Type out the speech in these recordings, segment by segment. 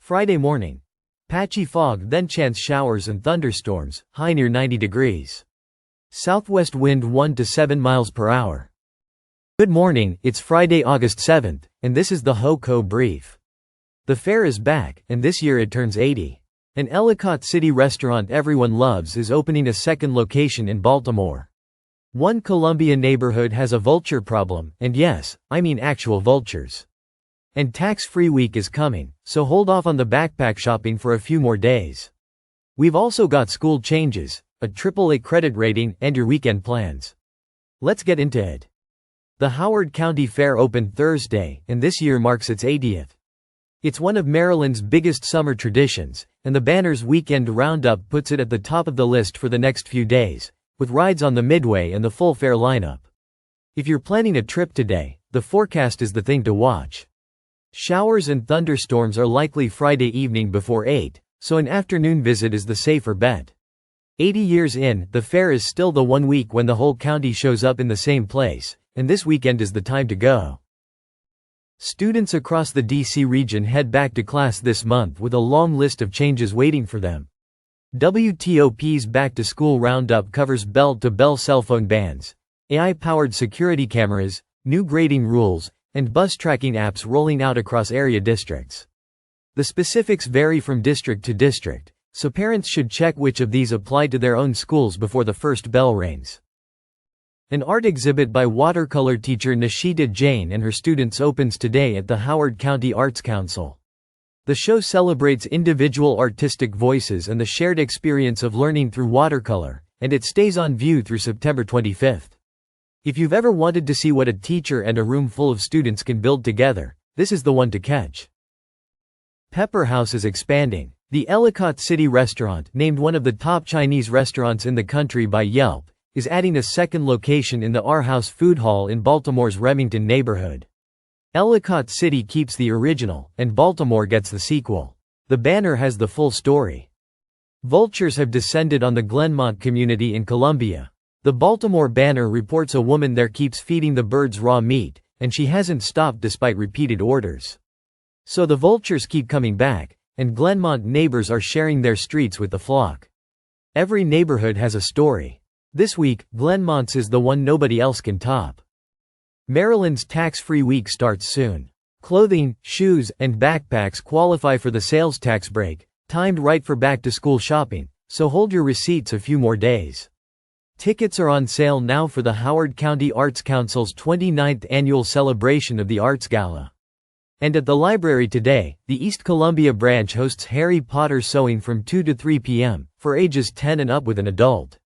Friday morning. Patchy fog, then chance showers and thunderstorms, high near 90 degrees. Southwest wind 1 to 7 miles per hour. Good morning, it's Friday, August 7th, and this is the HoCo Brief. The fair is back, and this year it turns 80. An Ellicott City restaurant everyone loves is opening a second location in Baltimore. One Columbia neighborhood has a vulture problem, and yes, I mean actual vultures. And tax-free week is coming, so hold off on the backpack shopping for a few more days. We've also got school changes, a AAA credit rating, and your weekend plans. Let's get into it. The Howard County Fair opened Thursday, and this year marks its 80th. It's one of Maryland's biggest summer traditions, and the Banner's Weekend Roundup puts it at the top of the list for the next few days, with rides on the Midway and the full fair lineup. If you're planning a trip today, the forecast is the thing to watch. Showers and thunderstorms are likely Friday evening before 8, so an afternoon visit is the safer bet. 80 years in, the fair is still the one week when the whole county shows up in the same place, and this weekend is the time to go. Students across the D.C. region head back to class this month with a long list of changes waiting for them. WTOP's Back-to-School Roundup covers bell-to-bell cell phone bans, AI-powered security cameras, new grading rules, and bus tracking apps rolling out across area districts. The specifics vary from district to district, so parents should check which of these apply to their own schools before the first bell rings. An art exhibit by watercolor teacher Nishita Jain and her students opens today at the Howard County Arts Council. The show celebrates individual artistic voices and the shared experience of learning through watercolor, and it stays on view through September 25th. If you've ever wanted to see what a teacher and a room full of students can build together, this is the one to catch. Pepper House is expanding. The Ellicott City restaurant, named one of the top Chinese restaurants in the country by Yelp, is adding a second location in the Our House Food Hall in Baltimore's Remington neighborhood. Ellicott City keeps the original, and Baltimore gets the sequel. The Banner has the full story. Vultures have descended on the Glenmont community in Columbia. The Baltimore Banner reports a woman there keeps feeding the birds raw meat, and she hasn't stopped despite repeated orders. So the vultures keep coming back, and Glenmont neighbors are sharing their streets with the flock. Every neighborhood has a story. This week, Glenmont's is the one nobody else can top. Maryland's tax-free week starts soon. Clothing, shoes, and backpacks qualify for the sales tax break, timed right for back-to-school shopping, so hold your receipts a few more days. Tickets are on sale now for the Howard County Arts Council's 29th annual celebration of the Arts Gala. And at the library today, the East Columbia branch hosts Harry Potter sewing from 2 to 3 p.m., for ages 10 and up with an adult.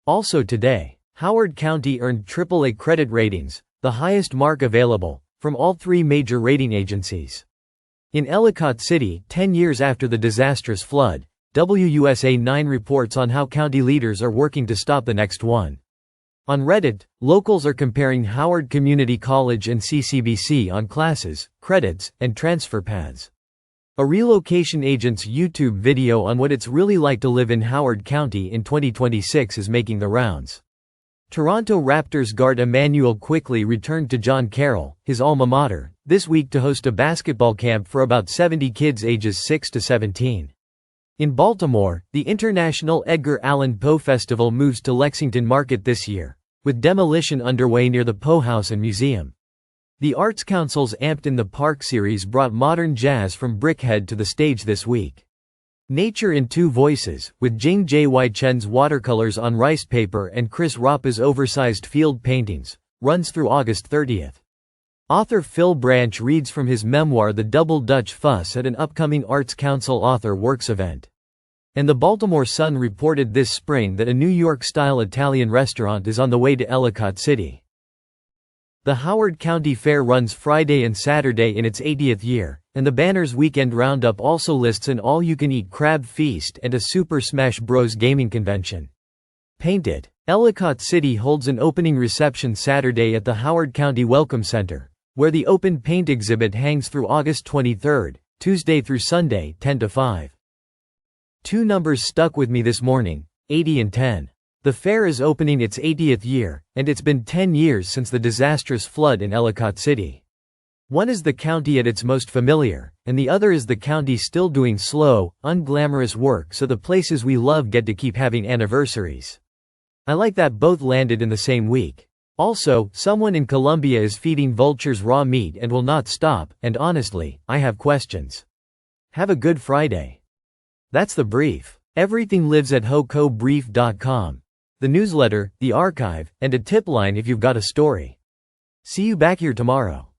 Also today, Howard County earned AAA credit ratings, the highest mark available, from all three major rating agencies. In Ellicott City, 10 years after the disastrous flood, WUSA 9 reports on how county leaders are working to stop the next one. On Reddit, locals are comparing Howard Community College and CCBC on classes, credits, and transfer paths. A relocation agent's YouTube video on what it's really like to live in Howard County in 2026 is making the rounds. Toronto Raptors guard Immanuel Quickley returned to John Carroll, his alma mater, this week to host a basketball camp for about 70 kids ages 6 to 17. In Baltimore, the International Edgar Allan Poe Festival moves to Lexington Market this year, with demolition underway near the Poe House and Museum. The Arts Council's Amped in the Park series brought modern jazz from Brickhead to the stage this week. Nature in Two Voices, with Jing J. Y. Chen's watercolors on rice paper and Chris Rappa's oversized field paintings, runs through August 30th. Author Phil Branch reads from his memoir The Double Dutch Fuss at an upcoming Arts Council Author Works event. And the Baltimore Sun reported this spring that a New York-style Italian restaurant is on the way to Ellicott City. The Howard County Fair runs Friday and Saturday in its 80th year, and the Banner's Weekend Roundup also lists an all-you-can-eat crab feast and a Super Smash Bros. Gaming convention. Paint It! Ellicott City holds an opening reception Saturday at the Howard County Welcome Center, where the open paint exhibit hangs through August 23, Tuesday through Sunday, 10 to 5. Two numbers stuck with me this morning, 80 and 10. The fair is opening its 80th year, and it's been 10 years since the disastrous flood in Ellicott City. One is the county at its most familiar, and the other is the county still doing slow, unglamorous work so the places we love get to keep having anniversaries. I like that both landed in the same week. Also, someone in Colombia is feeding vultures raw meat and will not stop, and honestly, I have questions. Have a good Friday. That's the brief. Everything lives at HoCobrief.com. The newsletter, the archive, and a tip line if you've got a story. See you back here tomorrow.